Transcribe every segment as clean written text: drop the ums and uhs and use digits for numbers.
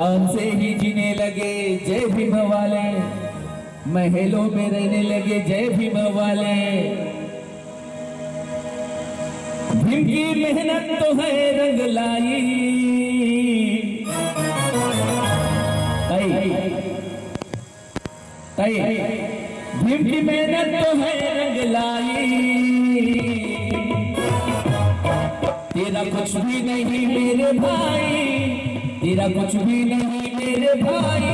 हमसे ही जीने लगे जय भीम वाले, महलों में रहने लगे जय भीम वाले। भीम की मेहनत तो है रंग लाई, भीम की मेहनत तो है रंग लाई। तेरा कुछ भी नहीं मेरे भाई, तेरा कुछ भी नहीं मेरे भाई,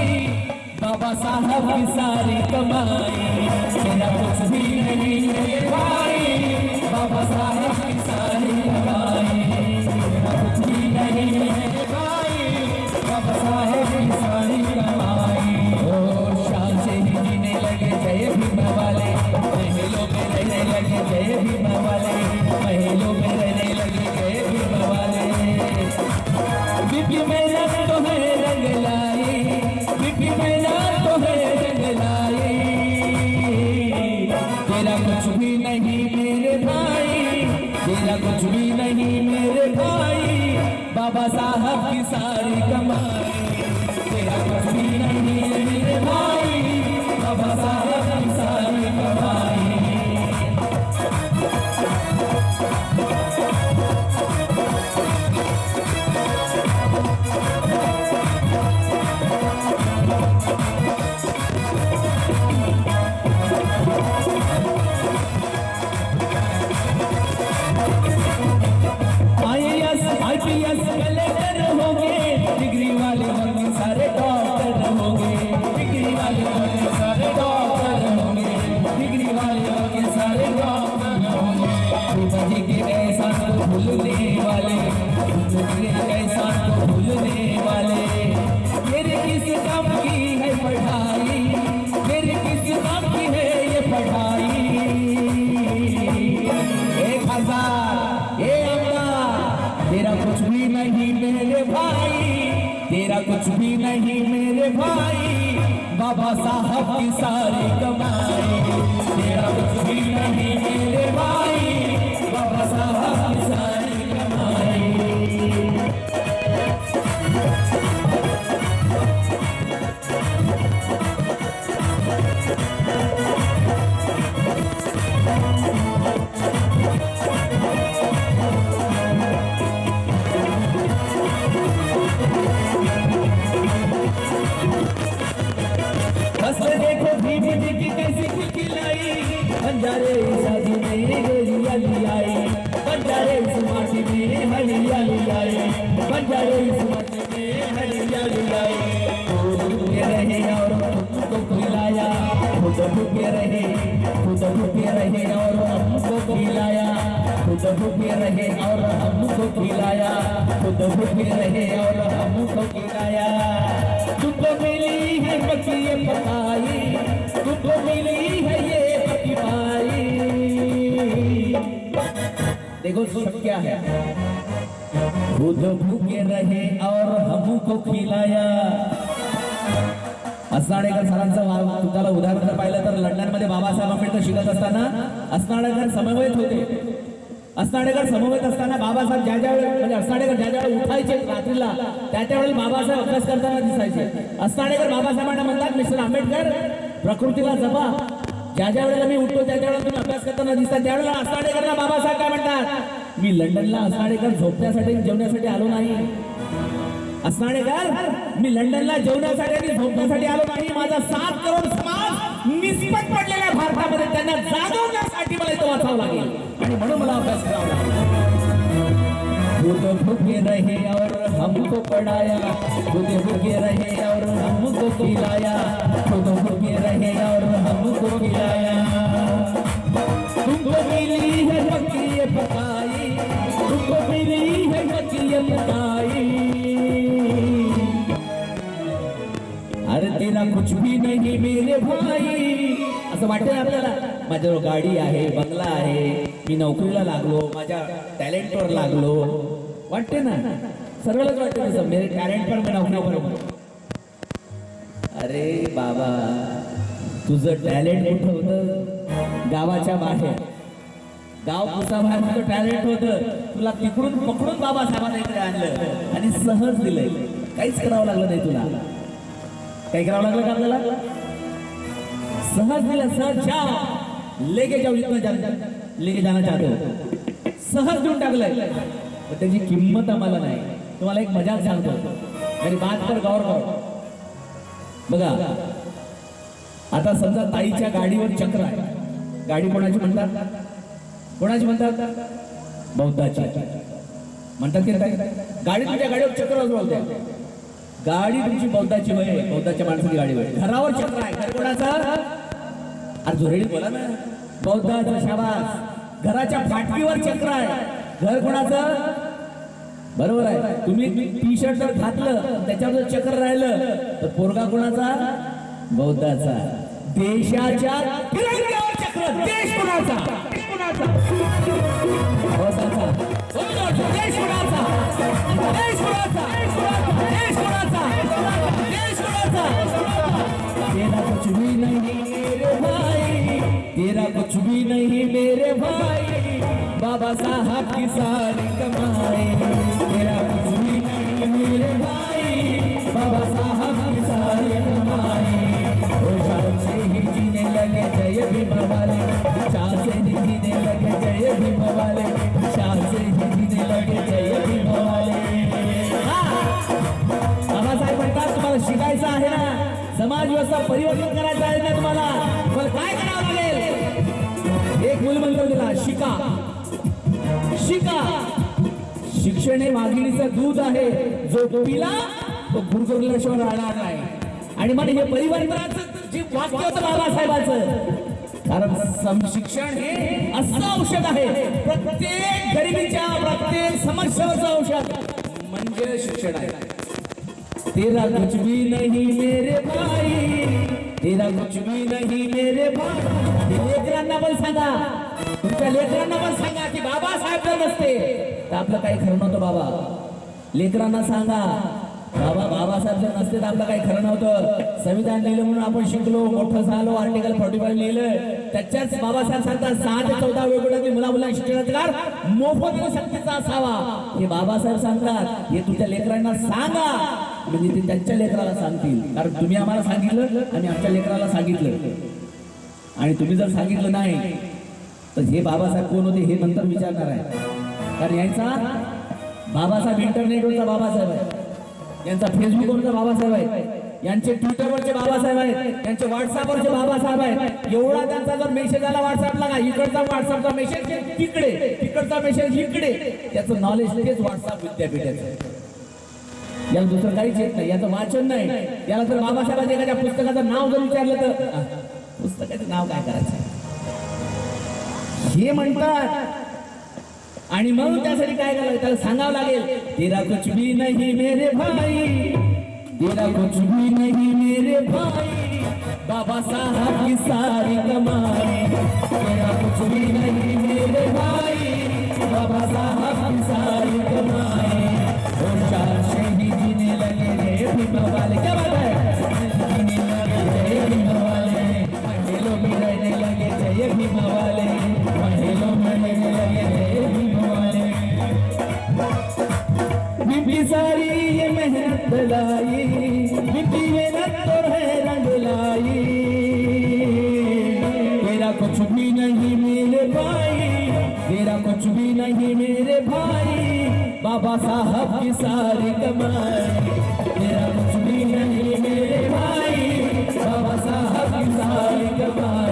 बाबा साहब की सारी कमाई। तेरा कुछ भी नहीं मेरे भाई, बाबा साहब की सारी कमाई। तेरा कुछ भी नहीं मेरे भाई, बाबा साहब की सारी कमाई। ओ शान से ही जीने लगे जय भीम वाले, महलों में रहने लगे जय भीम वाले, महलों में रहने लगे जय भीम वाले। बिपी मेहनत तो है रंग लाई, बिपी मेहनत तो है रंग लाई। तेरा कुछ भी नहीं मेरे भाई, तेरा कुछ भी नहीं मेरे भाई, बाबा साहब की सारी कमाई। तेरा कुछ भी नहीं मेरे भाई, बाबा साहब की सारी कमाई। IPS कलेक्टर होंगे, डिग्री वाले होंगे सारे डॉक्टर होंगे, डिग्री वाले होंगे सारे डॉक्टर होंगे, डिग्री वाले होंगे सारे डॉक्टर होंगे। बजे के एहसान को भूलने वाले, गुजरे एहसान को भूलने वाले। मेरे किस काम की है पढ़ाई, मेरे किस काम की है ये पढ़ाई। 1000 ये तेरा कुछ भी नहीं मेरे भाई, तेरा कुछ भी नहीं मेरे भाई, बाबा साहब की सारी कमाई। तेरा कुछ भी नहीं मेरे भाई, बाबा साहब की सारी कमाई। बस देखो भीम जी की कैसी खिलाई, बंजारे शादी में हरियाली आई, बंजारे इस माटी में हरियाली आई, बंजारे इस माटी में हरियाली आई। खुद भूखे रहे और हमको खिलाया, खुद भूखे रहे, खुद भूखे रहे और हमको खिलाया, खुद भूखे रहे और हमको खिलाया, खुद भूखे रहे और हमको खिलाया। तुमको मिली है बकिए पकाई, तुमको मिली है ये पकी पाई। देखो सब क्या है, खुद भूखे रहे और हमको खिलाया। असनाळेकर सरांचं तुम्हाला उदाहरण जर पाहिलं तर लंडन मध्ये बाबासाहेब आंबेडकर शिकत असताना असनाळेकर समन्वयक होते। असनाळेकर समवेत असताना बाबासाहेब ज्या वेळेला म्हणजे असनाळेकर ज्या वेळेला उठायचे रात्रीला त्या वेळेला बाबासाहेब अभ्यास करताना दिसायचे। असनाळेकर बाबासाहेबांना म्हणतात मिस्टर आंबेडकर प्रकृतीला जपा, ज्या वेळेला मी उठतो त्या वेळेला तुम्ही अभ्यास करताना दिसता। त्यावेळेला असनाळेकरला बाबासाहेब काय म्हणतात, मी लंडनला असनाळेकर झोपण्यासाठी जेवण्यासाठी आलो नाही। असनाळेकर मी लंडनला जेवण्यासाठी आणि झोपण्यासाठी आलो नाही, माझा 7 करोड समाज निस्पत पडलेल्या भारतामध्ये त्यांना जागवण्यासाठी मला इथं वाचावं लागेल आणि म्हणून मला अभ्यास करावा लागेल। खुद भूखे रहे और हमको पढ़ाया, खुद भूखे रहे और हमको खिलाया, खुद भूखे रहे और हमको खिलाया। तुमको मिली है बकिए पकाई, तुमको मिली है बकिए पकाई। अरे तेरा कुछ भी नहीं मेरे भाई। असं वाटतंय आपल्याला माझ्यावर गाडी आहे, बंगला आहे, मी नोकरीला लागलो, माझ्या टॅलेंटवर लागलो, वाटते ना, सर्वच वाटते तसं, मेरे टॅलेंट पर मैं नोकरी पर। अरे बाबा तुझं टॅलेंट कुठं होतं, गावाच्या बाहेर, गाव कुसा बाहेर तुझं टॅलेंट होतं, तुला तिकडून पकडून बाबासाहेबांना इकडे आणलं आणि सहज दिलंय। काहीच करावं लागलं नाही तुला. काय करावं लागलं का आपल्याला? सहज दिलं, सहज जा लेके जाऊ, इतना लेके जाना चाहते हो, सहज देऊन टाकलंय. पण त्याची किंमत आम्हाला नाही. तुम्हाला एक मजाक सांगतो, मेरी बात पर गौर करो. बघा आता समजा ताईच्या गाडीवर चक्र आहे. गाडी कोणाची म्हणतात? कोणाची म्हणतात? बौद्धाची म्हणतात की नाही? गाडी तुमच्या गाडीवर चक्र बोलते. गाडी तुमची बौद्धाची होय, बौद्धाच्या माणसाची गाडी होय. घरावर चक्र आहे. घर कोणाचा? अरे जोरेडी बोला ना. बौद्धाचा. शाबास. घराच्या फाटकीवर चक्र आहे. घर कोणाचं? बरोबर आहे. तुम्ही टी शर्ट जर घातलं त्याच्यावर जर चक्र राहिलं तर पोरगा कोणाचा? बौद्धाचा. देशाच्या तिरंग्यावर चक्र. देश कोणाचा? बौद्धाचा. देश कोणाचा? देश कोणाचा? देश कोणाचा? देश कोणाचा? तेरा कुछ भी नहीं मेरे भाई, तेरा कुछ भी नहीं मेरे भाई, बाबा साहब की सारी कमाई. तेरा कुछ भी नहीं मेरे भाई, बाबा साहब की सारी कमाई. शान से ही जीने लगे जय भीम वाले, शान से ही जीने लगे जय भीम वाले, शान से ही जीने लगे जय भीम वाले. बाबासाहेब म्हणतात तुम्हाला शिकायचं आहे ना, समाज व्यवस्था परिवर्तन करायचं आहे ना, तुम्हाला काय करावं लागेल? एक मूलमंत्र दिला, शिका. शिका. शिक्षण हे वाघिणीचं दूध आहे, जो पिला तो गुरगुरल्याशिवाय राहणार नाही. आणि मग हे परिवर्तनाचं जे वाक्य होतं बाबासाहेबांचं, कारण शिक्षण हे असं औषध आहे, प्रत्येक गरिबीच्या प्रत्येक समस्येवरचं औषध म्हणजे शिक्षण आहे. तेरा कुछ भी नहीं मेरे भाई, तेरा कुछ भी नहीं मेरे भाई. लेकरांना पण सांगा, तुमच्या लेकरांना पण सांगा की बाबासाहेब जर नसते तर आपलं काही खरं नव्हतं. बाबा लेकरांना सांगा, बाबा बाबासाहेब जर नसते तर आपलं काही खरं नव्हतं. संविधान लिहिलं म्हणून आपण शिकलो, मोठं झालो, आर्टिकल 45 लिहिलं. त्याच्याच बाबासाहेब सांगतात 6 ते 14 वेगवेगळ्या मुला शिक्षणाधिकार मोफत सक्तीचा असावा. हे बाबासाहेब सांगतात. हे तुमच्या लेकरांना सांगा, म्हणजे ते त्यांच्या लेकराला सांगतील. कारण तुम्ही आम्हाला सांगितलं आणि आमच्या लेकराला सांगितलं, आणि तुम्ही जर सांगितलं नाही तर हे बाबासाहेब कोण होते हे नंतर विचारणार आहे. कारण यांचा बाबासाहेब इंटरनेटवरचा बाबासाहेब आहे, यांचा फेसबुकवरचा बाबासाहेब आहे, यांचे ट्विटरवरचे बाबासाहेब आहेत, त्यांचे व्हॉट्सअपवरचे बाबासाहेब आहेत. एवढा त्यांचा जर मेसेज आला व्हॉट्सअपला का, इकडचा व्हॉट्सअपचा मेसेज तिकडे, तिकडचा मेसेज इकडे, त्याचं नॉलेज तेच व्हॉट्सअप विद्यापीठाचं. याला दुसरं काहीच येत नाही, याचं वाचन नाही. याला जर बाबासाहेबांच्या एखाद्या पुस्तकाचं नाव जर विचारलं तर पुस्तकाचं नाव काय करायचं हे म्हणतात. आणि मग त्यासाठी काय करायचं, त्याला सांगावं लागेल, तेरा कुछ भी नहीं मेरे भाई, तेरा कुछ भी नहीं मेरे भाई, बाबा साहब की सारी कमाई. तेरा कुछ भी नहीं मेरे भाई, बाबा साहब की सारी कमाई. शान से ही जीने लगे जय भीम वाले. क्या बात है? जीने लगे जय भीम वाले, महलों में रहने लगे जय भीम वाले, महलों में रहने लगे जय भीम वाले. बीबी सारी ये मेहनत लाई, बीबी मेहनत तो है रंग लाई. तेरा कुछ भी नहीं मेरे भाई, तेरा कुछ भी नहीं मेरे भाई, बाबा साहब की सारी कमाई. तेरा कुछ भी नहीं मेरे भाई, बाबा साहब की सारी कमाई.